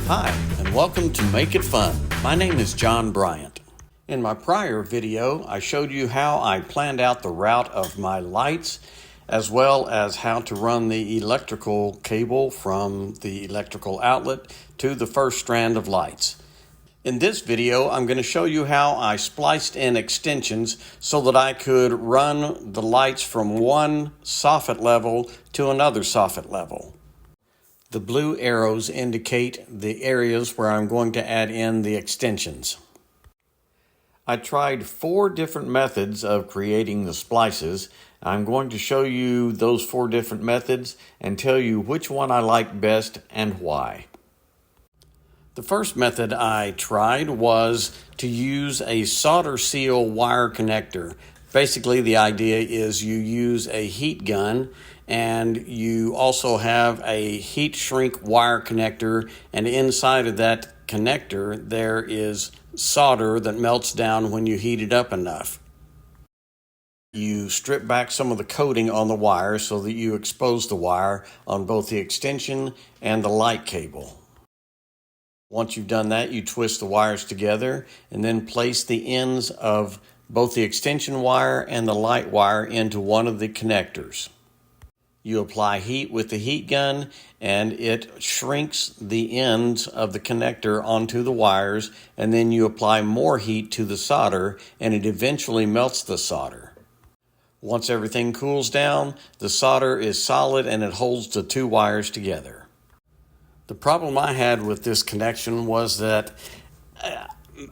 Hi, and welcome to Make It Fun. My name is John Bryant. In my prior video, I showed you how I planned out the route of my lights, as well as how to run the electrical cable from the electrical outlet to the first strand of lights. In this video, I'm going to show you how I spliced in extensions so that I could run the lights from one soffit level to another soffit level. The blue arrows indicate the areas where I'm going to add in the extensions. I tried 4 different methods of creating the splices. I'm going to show you those 4 different methods and tell you which one I like best and why. The first method I tried was to use a solder seal wire connector. Basically, the idea is you use a heat gun and you also have a heat shrink wire connector, and inside of that connector there is solder that melts down when you heat it up enough. You strip back some of the coating on the wire so that you expose the wire on both the extension and the light cable. Once you've done that, you twist the wires together and then place the ends of both the extension wire and the light wire into one of the connectors. You apply heat with the heat gun and it shrinks the ends of the connector onto the wires, and then you apply more heat to the solder and it eventually melts the solder. Once everything cools down, the solder is solid and it holds the 2 wires together. The problem I had with this connection was that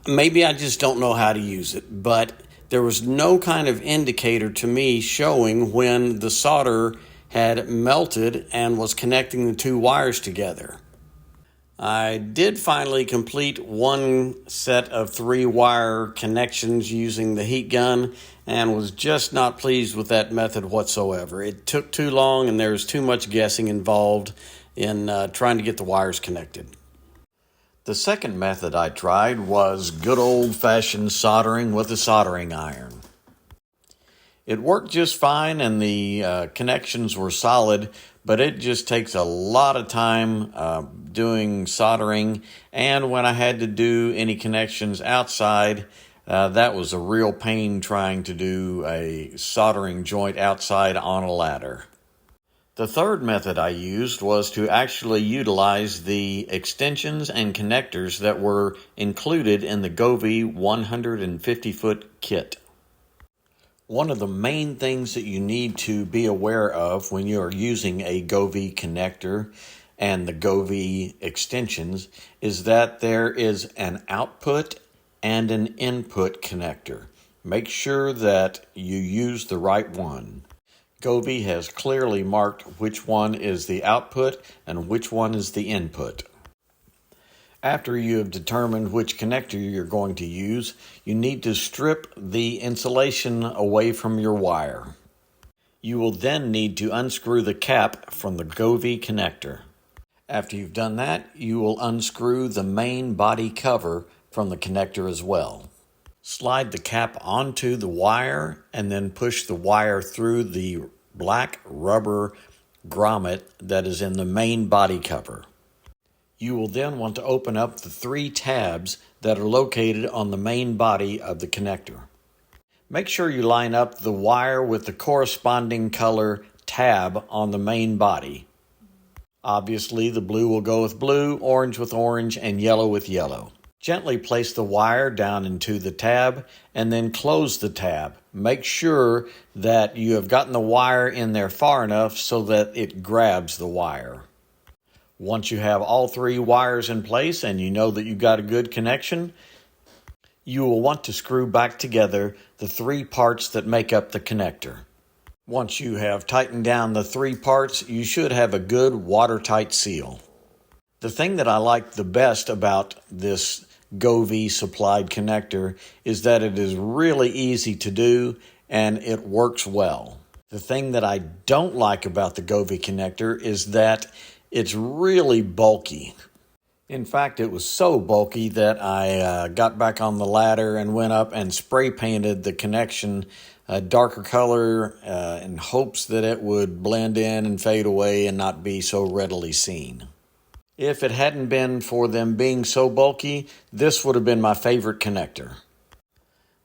maybe I just don't know how to use it, but there was no kind of indicator to me showing when the solder had melted and was connecting the 2 wires together. I did finally complete one set of 3 wire connections using the heat gun and was just not pleased with that method whatsoever. It took too long and there was too much guessing involved in trying to get the wires connected. The second method I tried was good old-fashioned soldering with a soldering iron. It worked just fine and the connections were solid, but it just takes a lot of time doing soldering, and when I had to do any connections outside, that was a real pain trying to do a soldering joint outside on a ladder. The third method I used was to actually utilize the extensions and connectors that were included in the Govee 150-foot kit. One of the main things that you need to be aware of when you are using a Govee connector and the Govee extensions is that there is an output and an input connector. Make sure that you use the right one. Govee has clearly marked which one is the output and which one is the input. After you have determined which connector you're going to use, you need to strip the insulation away from your wire. You will then need to unscrew the cap from the Govee connector. After you've done that, you will unscrew the main body cover from the connector as well. Slide the cap onto the wire and then push the wire through the black rubber grommet that is in the main body cover. You will then want to open up the 3 tabs that are located on the main body of the connector. Make sure you line up the wire with the corresponding color tab on the main body. Obviously, the blue will go with blue, orange with orange, and yellow with yellow. Gently place the wire down into the tab and then close the tab. Make sure that you have gotten the wire in there far enough so that it grabs the wire. Once you have all 3 wires in place and you know that you've got a good connection, you will want to screw back together the 3 parts that make up the connector. Once you have tightened down the 3 parts, you should have a good watertight seal. The thing that I like the best about this Govee supplied connector is that it is really easy to do and it works well. The thing that I don't like about the Govee connector is that it's really bulky. In fact, it was so bulky that I got back on the ladder and went up and spray painted the connection a darker color in hopes that it would blend in and fade away and not be so readily seen. If it hadn't been for them being so bulky, this would have been my favorite connector.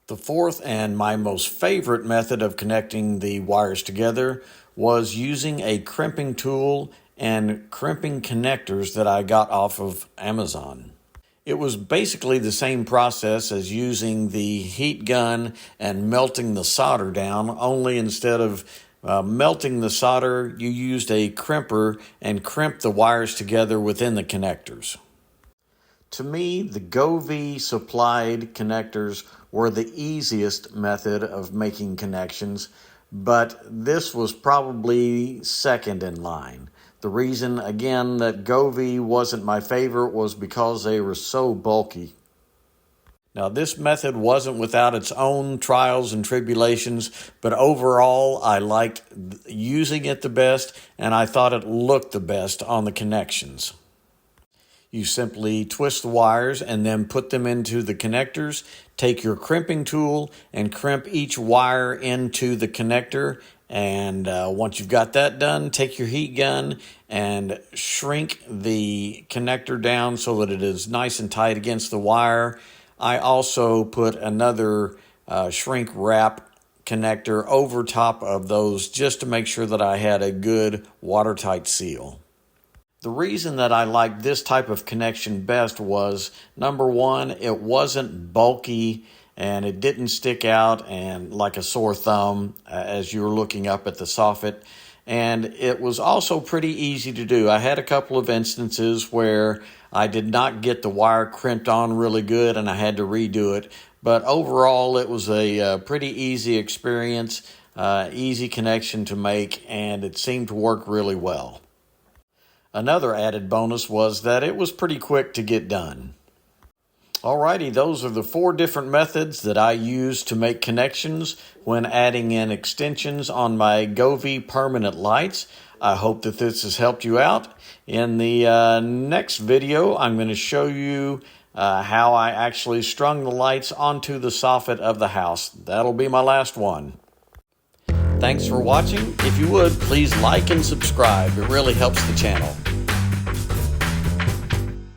The fourth and my most favorite method of connecting the wires together was using a crimping tool and crimping connectors that I got off of Amazon. It was basically the same process as using the heat gun and melting the solder down, only instead of melting the solder, you used a crimper and crimped the wires together within the connectors. To me, the Govee supplied connectors were the easiest method of making connections, but this was probably second in line. The reason, again, that Govee wasn't my favorite was because they were so bulky. Now, this method wasn't without its own trials and tribulations, but overall, I liked using it the best, and I thought it looked the best on the connections. You simply twist the wires and then put them into the connectors. Take your crimping tool and crimp each wire into the connector. And once you've got that done, take your heat gun and shrink the connector down so that it is nice and tight against the wire. I also put another shrink wrap connector over top of those just to make sure that I had a good watertight seal. The reason that I liked this type of connection best was, number one, it wasn't bulky and it didn't stick out and like a sore thumb as you were looking up at the soffit. And it was also pretty easy to do. I had a couple of instances where I did not get the wire crimped on really good and I had to redo it. But overall, it was a pretty easy experience, easy connection to make, and it seemed to work really well. Another added bonus was that it was pretty quick to get done. Alrighty, those are the 4 different methods that I use to make connections when adding in extensions on my Govee permanent lights. I hope that this has helped you out. In the next video, I'm going to show you how I actually strung the lights onto the soffit of the house. That'll be my last one. Thanks for watching. If you would, please like and subscribe. It really helps the channel.